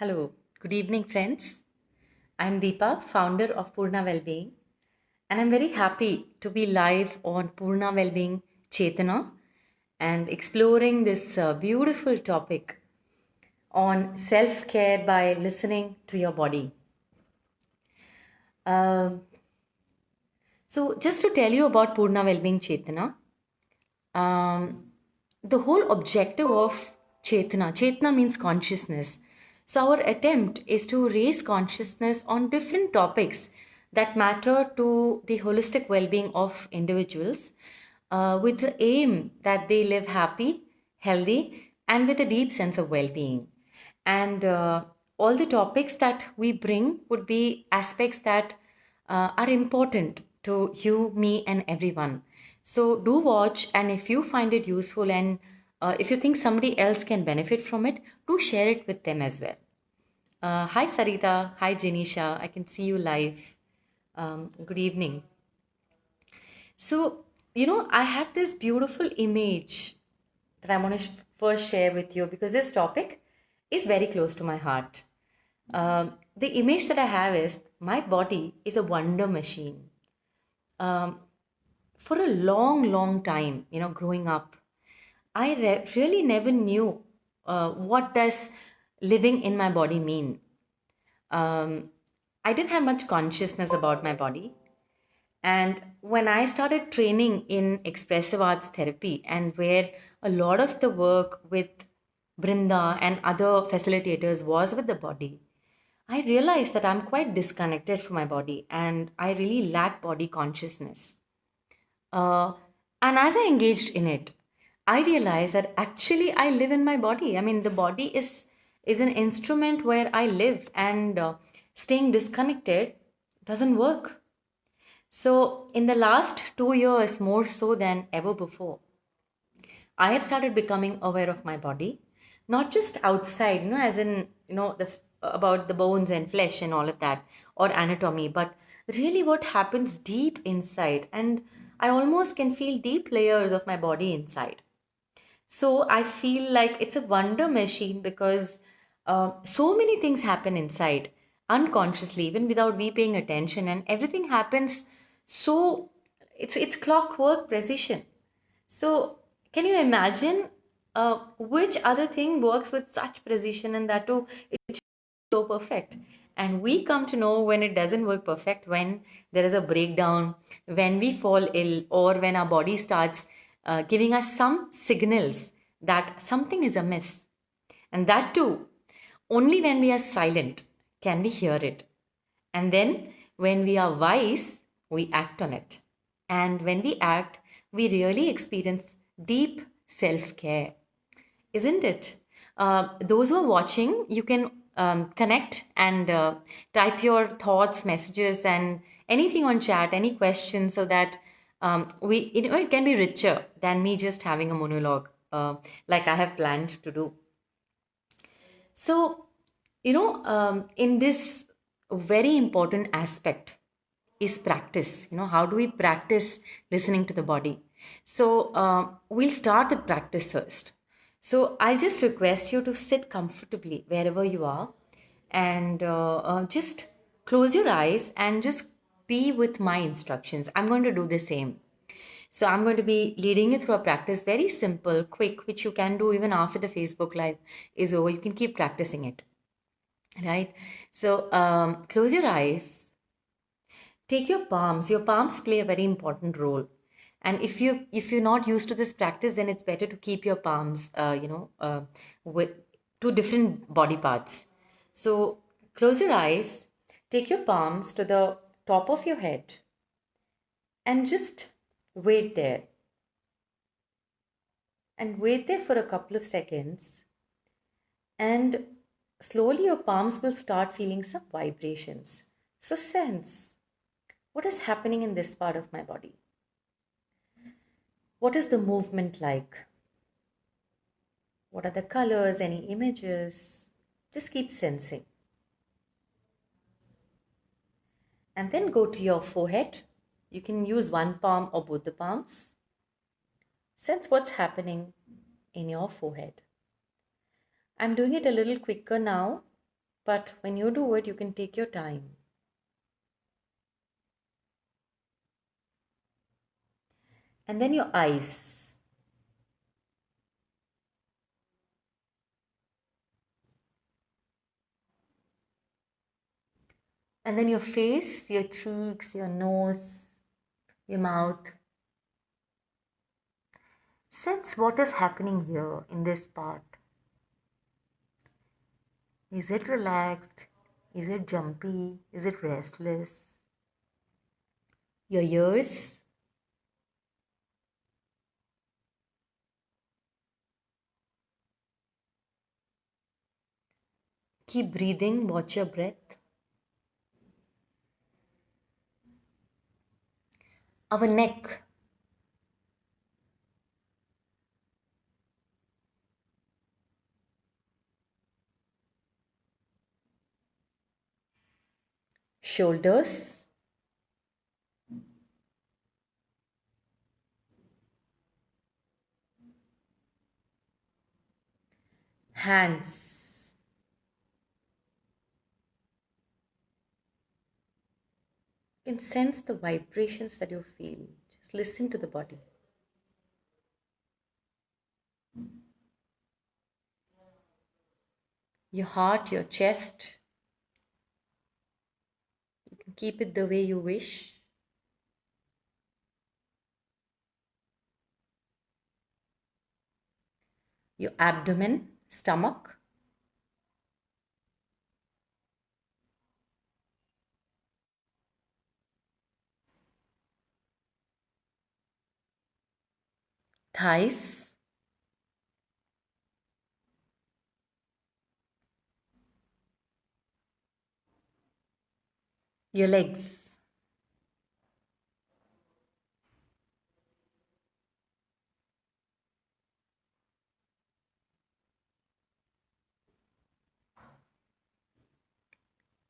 Hello, good evening, friends. I'm Deepa, founder of Poorna Wellbeing, and I'm very happy to be live on Poorna Wellbeing Chetanaa and exploring this beautiful topic on self care by listening to your body. Um, so, just to tell you about Poorna Wellbeing Chetanaa, um, the whole objective of Chetana means consciousness. So, our attempt is to raise consciousness on different topics that matter to the holistic well being of individuals with the aim that they live happy, healthy, and with a deep sense of well being. And all the topics that we bring would be aspects that are important to you, me, and everyone. So do watch, and if you find it useful and if you think somebody else can benefit from it, do share it with them as well. Hi Sarita, hi Janisha, I can see you live. Good evening. So, I had this beautiful image that I want to first share with you because this topic is very close to my heart. The image that I have is my body is a wonder machine. Um, for a long, long time, growing up, I really never knew what does living in my body mean. Um, I didn't have much consciousness about my body. And when I started training in expressive arts therapy, and where a lot of the work with Brinda and other facilitators was with the body, I realized that I'm quite disconnected from my body and I really lack body consciousness. Uh, and as I engaged in it, I realized that actually I live in my body. I mean, the body is an instrument where I live, and staying disconnected doesn't work. So, in the last 2 years, more so than ever before, I have started becoming aware of my body, not just outside, as in, about the bones and flesh and all of that, or anatomy, but really what happens deep inside. And I almost can feel deep layers of my body inside. So I feel like it's a wonder machine because so many things happen inside unconsciously, even without we paying attention, and everything happens so it's clockwork precision. So can you imagine which other thing works with such precision, and that too it's so perfect? And we come to know when it doesn't work perfect, when there is a breakdown, when we fall ill, or when our body starts giving us some signals that something is amiss. And that too, only when we are silent can we hear it. And then when we are wise, we act on it. And when we act, we really experience deep self care, isn't it? Those who are watching, you can connect and type your thoughts, messages, and anything on chat, any questions, so that it can be richer than me just having a monologue like I have planned to do. So, in this very important aspect is practice. How do we practice listening to the body? So, we'll start with practice first. So, I'll just request you to sit comfortably wherever you are, and just close your eyes and just be with my instructions. I'm going to do the same. So I'm going to be leading you through a practice, very simple, quick, which you can do even after the Facebook Live is over. You can keep practicing it, right? So close your eyes, take your palms. Your palms play a very important role. And if you're not used to this practice, then it's better to keep your palms, with two different body parts. So close your eyes, take your palms to the top of your head, and just wait there. And wait there for a couple of seconds, and slowly your palms will start feeling some vibrations. So sense what is happening in this part of my body. What is the movement like? What are the colors, any images? Just keep sensing. And then go to your forehead. You can use one palm or both the palms. Sense what's happening in your forehead. I'm doing it a little quicker now But when you do it, you can take your time. And then your eyes. And then your face, your cheeks, your nose, your mouth. Sense what is happening here in this part. Is it relaxed? Is it jumpy? Is it restless? Your ears. Keep breathing, watch your breath. Our neck. Shoulders. Hands. You can sense the vibrations that you feel. Just listen to the body. Your heart, your chest. You can keep it the way you wish. Your abdomen, stomach. Thighs. Your legs.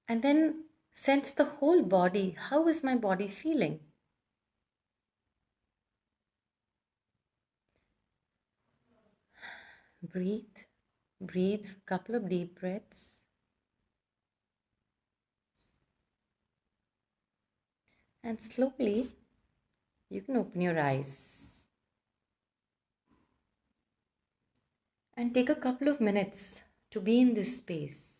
And then sense the whole body. How is my body feeling? Breathe. Breathe. Couple of deep breaths. And slowly, you can open your eyes. And take a couple of minutes to be in this space.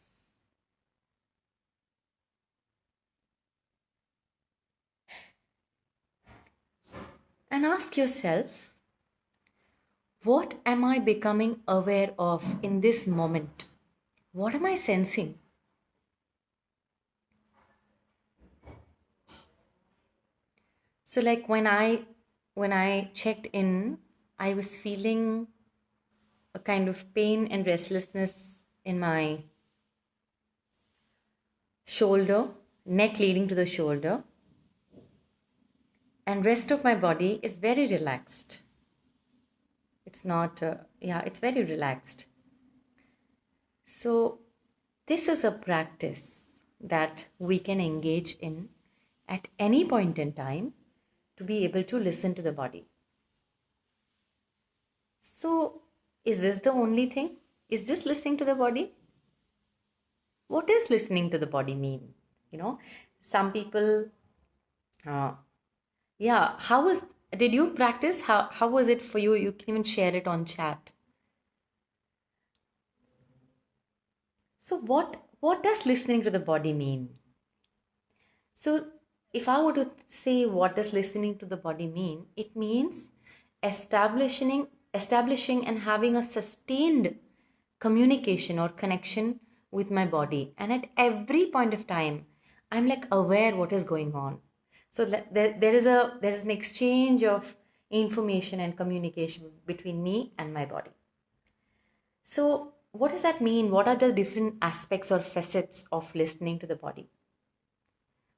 And ask yourself, what am I becoming aware of in this moment? What am I sensing? So like when I checked in, I was feeling a kind of pain and restlessness in my shoulder, neck leading to the shoulder, and rest of my body is very relaxed. It's not, it's very relaxed. So this is a practice that we can engage in at any point in time to be able to listen to the body. So is this the only thing? Is this listening to the body? What does listening to the body mean? Some people, uh, did you practice? How was it for you? You can even share it on chat. So what does listening to the body mean? So if I were to say what does listening to the body mean, it means establishing and having a sustained communication or connection with my body. And at every point of time, I'm like aware what is going on. So there is an exchange of information and communication between me and my body. So what does that mean? What are the different aspects or facets of listening to the body?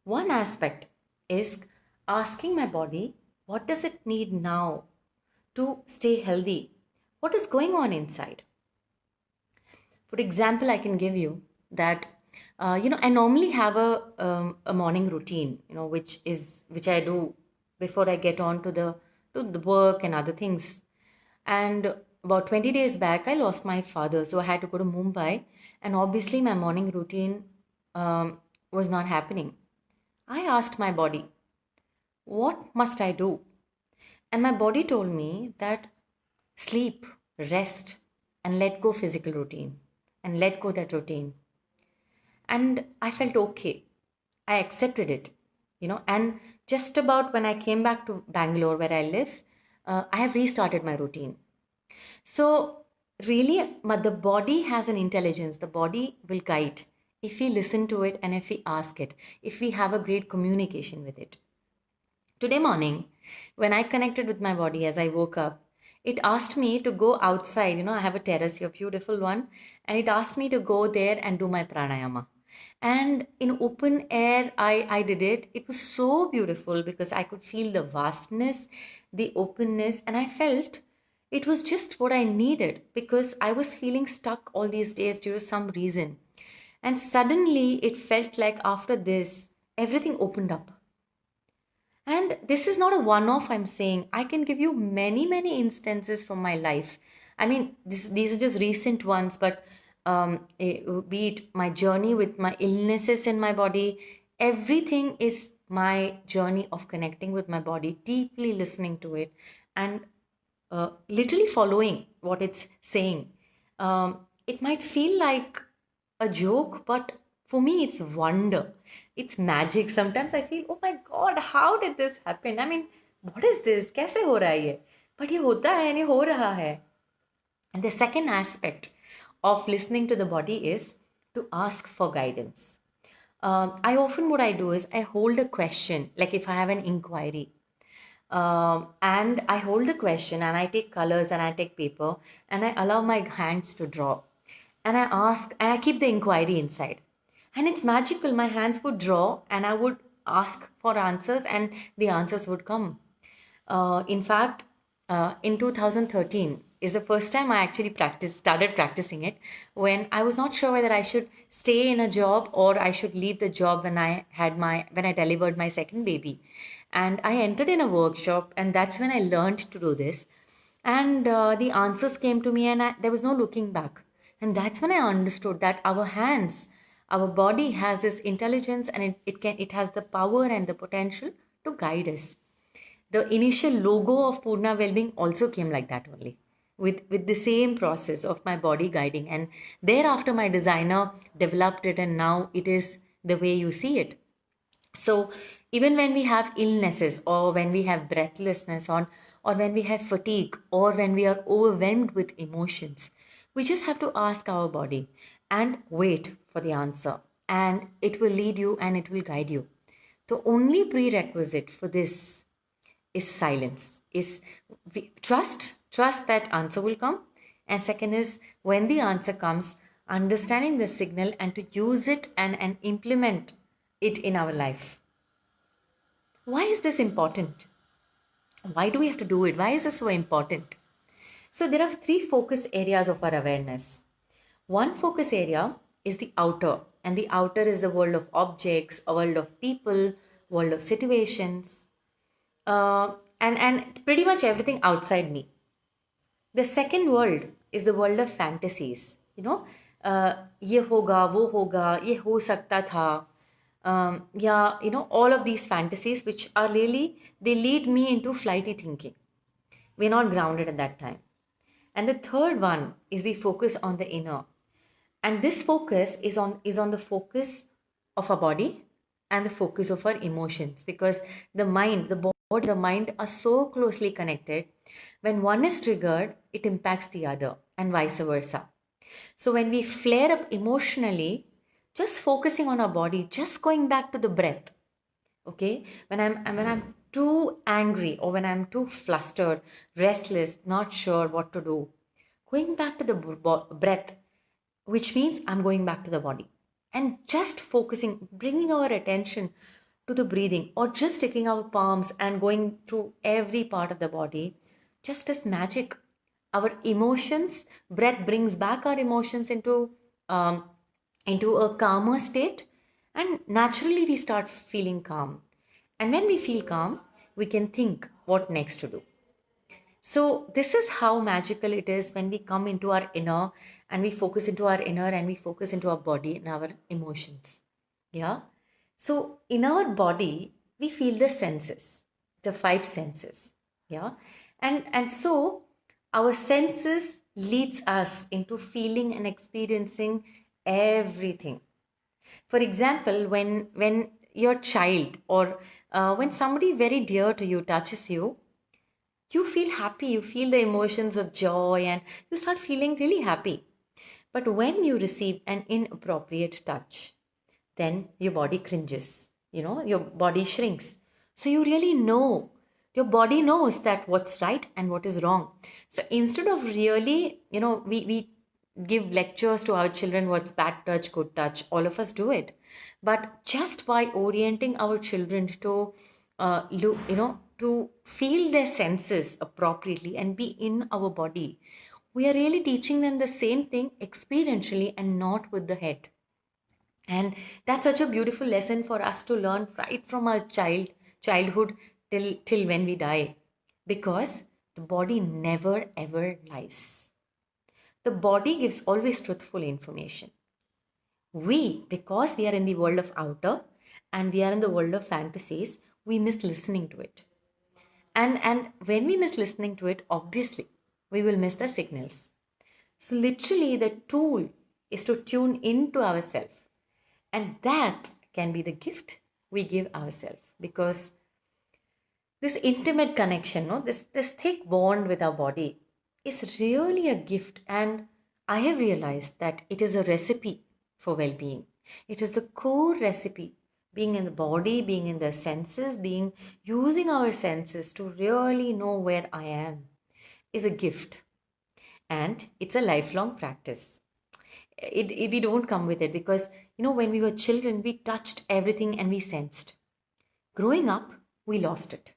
One aspect is asking my body, what does it need now to stay healthy? What is going on inside? For example, I can give you that, I normally have a morning routine, which I do before I get on to the work and other things. And about 20 days back, I lost my father, so I had to go to Mumbai, and obviously my morning routine was not happening. I asked my body, what must I do? And my body told me that sleep, rest, and let go physical routine, and let go that routine. And I felt okay. I accepted it, and just about when I came back to Bangalore where I live, I have restarted my routine. So, really, the body has an intelligence. The body will guide if we listen to it and if we ask it, if we have a great communication with it. Today morning, when I connected with my body as I woke up, it asked me to go outside. I have a terrace, a beautiful one, and it asked me to go there and do my pranayama. And in open air, I did it. It was so beautiful because I could feel the vastness, the openness, and I felt it was just what I needed because I was feeling stuck all these days due to some reason. And suddenly it felt like after this, everything opened up. And this is not a one off, I'm saying. I can give you many, many instances from my life. I mean, these are just recent ones, but be it my journey with my illnesses in my body, everything is my journey of connecting with my body, deeply listening to it, and literally following what it's saying. It might feel like a joke, but for me, it's wonder. It's magic. Sometimes I feel, oh my God, how did this happen? I mean, what is this? कैसे हो रहा है ये? But ये होता है, ये हो रहा है. And the second aspect of listening to the body is to ask for guidance. I often what I do is I hold a question, like if I have an inquiry, and I hold the question and I take colors and I take paper and I allow my hands to draw. And I ask, and I keep the inquiry inside. And it's magical. My hands would draw and I would ask for answers and the answers would come. In fact, in 2013 is the first time I actually started practicing it when I was not sure whether I should stay in a job or I should leave the job when I delivered my second baby. And I entered in a workshop, and that's when I learned to do this. And the answers came to me, and there was no looking back. And that's when I understood that our hands, our body has this intelligence, and it has the power and the potential to guide us. The initial logo of Poorna Wellbeing also came like that only, with the same process of my body guiding. And thereafter, my designer developed it, and now it is the way you see it. So, even when we have illnesses, or when we have breathlessness, or when we have fatigue, or when we are overwhelmed with emotions, we just have to ask our body and wait for the answer, and it will lead you and it will guide you. The only prerequisite for this is silence, is trust that answer will come. And second is when the answer comes, understanding the signal and to use it and implement it in our life. Why is this important? Why do we have to do it? Why is this so important? So there are three focus areas of our awareness. One focus area is the outer, and the outer is the world of objects, a world of people, world of situations, and pretty much everything outside me. The second world is the world of fantasies. ये होगा, वो होगा, ये हो सकता था. Yeah, all of these fantasies, which are really, they lead me into flighty thinking. We're not grounded at that time. And the third one is the focus on the inner. And this focus is on the focus of our body and the focus of our emotions, because the mind, the body, the mind are so closely connected. When one is triggered, it impacts the other, and vice versa. So when we flare up emotionally, just focusing on our body, just going back to the breath. Okay, when I'm too angry, or when I'm too flustered, restless, not sure what to do, going back to the breath, which means I'm going back to the body, and just focusing, bringing our attention to the breathing, or just taking our palms and going through every part of the body, just as magic. Our emotions, breath brings back our emotions into a calmer state, and naturally we start feeling calm. And when we feel calm, we can think what next to do. So this is how magical it is when we come into our inner, and we focus into our inner, and we focus into our body and our emotions. Yeah. So in our body, we feel the senses, the five senses. Yeah. And so our senses leads us into feeling and experiencing everything. For example, when your child, or when somebody very dear to you touches you, you feel happy, you feel the emotions of joy, and you start feeling really happy. But when you receive an inappropriate touch, then your body cringes, your body shrinks. So you really know, your body knows that what's right and what is wrong. So instead of really, we give lectures to our children what's bad touch, good touch, all of us do it. But just by orienting our children to to feel their senses appropriately and be in our body, we are really teaching them the same thing experientially and not with the head. And that's such a beautiful lesson for us to learn right from our childhood till when we die, because the body never ever lies. The body gives always truthful information. We, because we are in the world of outer and we are in the world of fantasies, we miss listening to it. And when we miss listening to it, obviously we will miss the signals. So literally the tool is to tune into ourselves, and that can be the gift we give ourselves, because this intimate connection, no, this thick bond with our body is really a gift. And I have realized that it is a recipe for well-being. It is the core recipe. Being in the body, being in the senses, being using our senses to really know where I am is a gift, and it's a lifelong practice. We don't come with it, because when we were children, we touched everything and we sensed. Growing up, we lost it.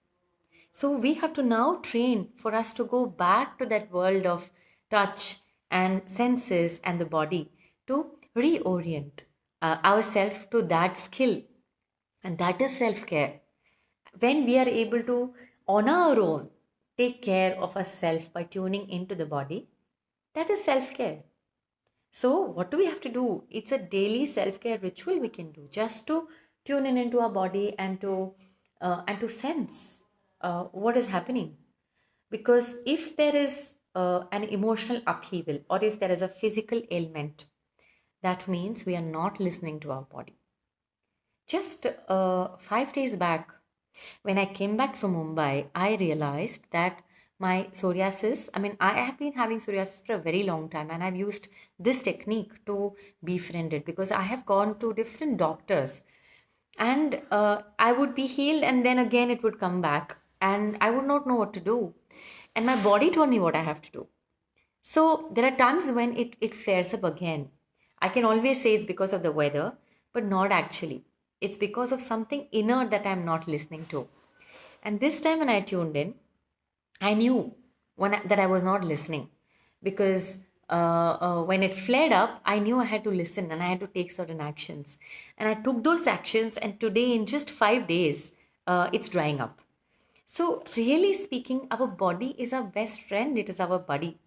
So we have to now train for us to go back to that world of touch and senses and the body, to reorient ourselves to that skill, and that is self-care. When we are able to, on our own, take care of ourselves by tuning into the body, that is self-care. So, what do we have to do? It's a daily self-care ritual we can do, just to tune in into our body, and to sense what is happening. Because if there is an emotional upheaval, or if there is a physical ailment, that means we are not listening to our body. Just 5 days back, when I came back from Mumbai, I realized that my psoriasis, I mean, I have been having psoriasis for a very long time, and I've used this technique to befriend it, because I have gone to different doctors, and I would be healed, and then again it would come back, and I would not know what to do. And my body told me what I have to do. So there are times when it flares up again. I can always say it's because of the weather, but not actually. It's because of something inner that I'm not listening to. And this time when I tuned in, I knew that I was not listening, because when it flared up, I knew I had to listen and I had to take certain actions. And I took those actions, and today, in just 5 days, it's drying up. So, really speaking, our body is our best friend, it is our buddy.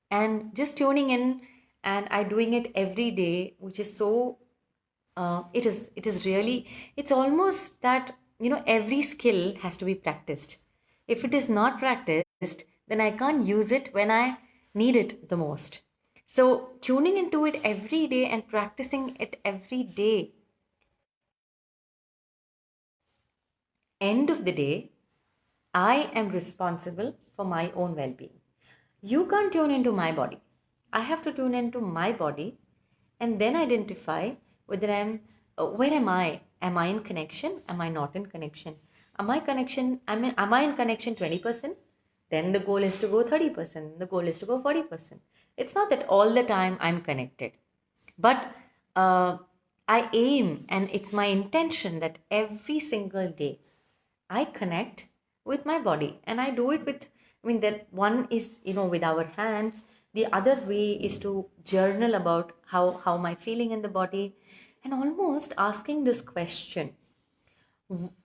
And just tuning in, and I doing it every day, which is so it is really, it's almost that every skill has to be practiced. If it is not practiced, then I can't use it when I need it the most. So tuning into it every day and practicing it every day, end of the day, I am responsible for my own well-being. You can't tune into my body. I have to tune into my body, and then identify whether where am I? Am I in connection? Am I not in connection? Am I in connection 20%? Then the goal is to go 30%. The goal is to go 40%. It's not that all the time I'm connected, but I aim, and it's my intention that every single day I connect with my body, and I do it with, I mean, that one is, with our hands. The other way is to journal about how am I feeling in the body, and almost asking this question: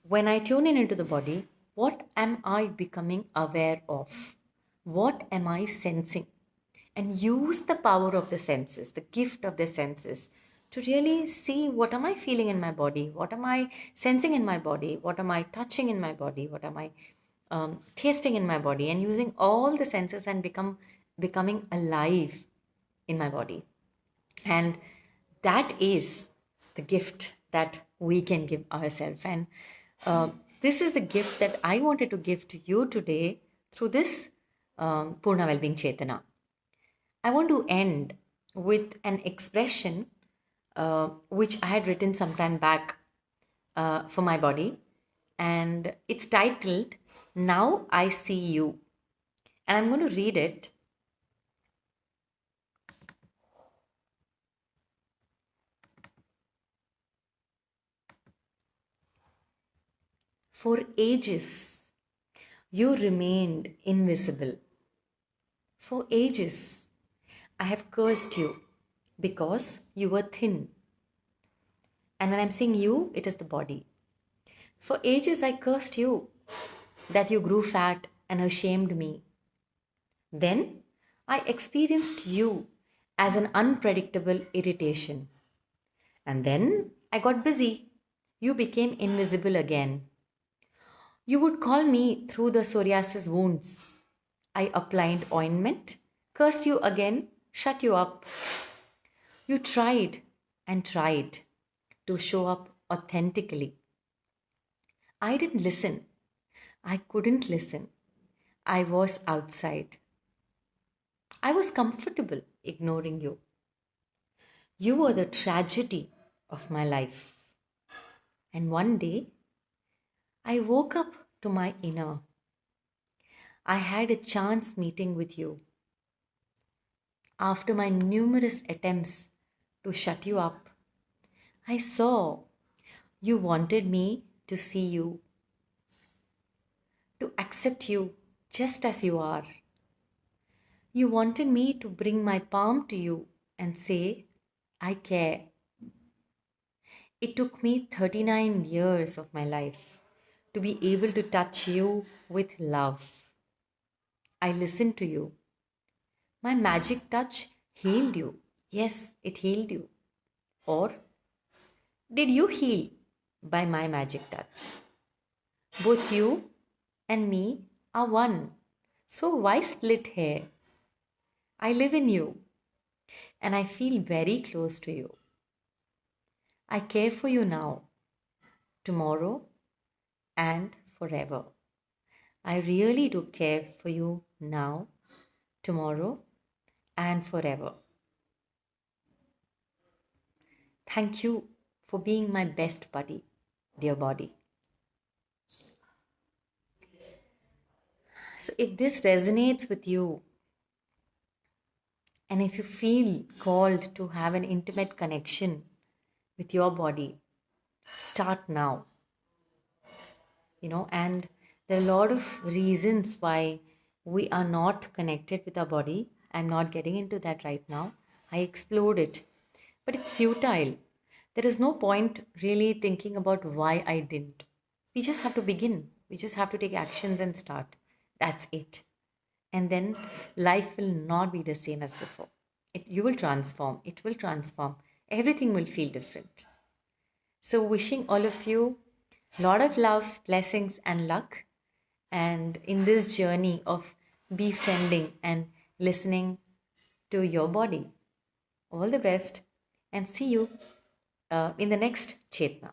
when I tune in into the body, what am I becoming aware of? What am I sensing? And use the power of the senses, the gift of the senses, to really see what am I feeling in my body, what am I sensing in my body, what am I touching in my body, what am I tasting in my body, and using all the senses and becoming alive in my body. And that is the gift that we can give ourselves. And this is the gift that I wanted to give to you today through this Poorna Wellbeing Chetanaa. I want to end with an expression which I had written some time back for my body, and it's titled Now I See You. And I'm going to read it. For ages, you remained invisible. For ages, I have cursed you because you were thin. And when I'm saying you, it is the body. For ages, I cursed you that you grew fat and ashamed me. Then I experienced you as an unpredictable irritation. And then I got busy. You became invisible again. You would call me through the psoriasis wounds. I applied ointment, cursed you again, shut you up. You tried and tried to show up authentically. I didn't listen. I couldn't listen. I was outside. I was comfortable ignoring you. You were the tragedy of my life. And one day, I woke up to my inner. I had a chance meeting with you. After my numerous attempts to shut you up, I saw you wanted me to see you, to accept you just as you are. You wanted me to bring my palm to you and say, I care. It took me 39 years of my life to be able to touch you with love. I listened to you. My magic touch healed you. Yes, it healed you. Or did you heal by my magic touch? Both you and me are one. So why split hair? I live in you and I feel very close to you. I care for you now, tomorrow, and forever. I really do care for you now, tomorrow, and forever. Thank you for being my best buddy, dear body. So, if this resonates with you, and if you feel called to have an intimate connection with your body, start now. And there are a lot of reasons why we are not connected with our body. I'm not getting into that right now. I explored it, but it's futile. There is no point really thinking about why I didn't. We just have to begin. We just have to take actions and start. That's it. And then life will not be the same as before. You will transform. It will transform. Everything will feel different. So, wishing all of you a lot of love, blessings, and luck. And in this journey of befriending and listening to your body, all the best, and see you in the next Chetna.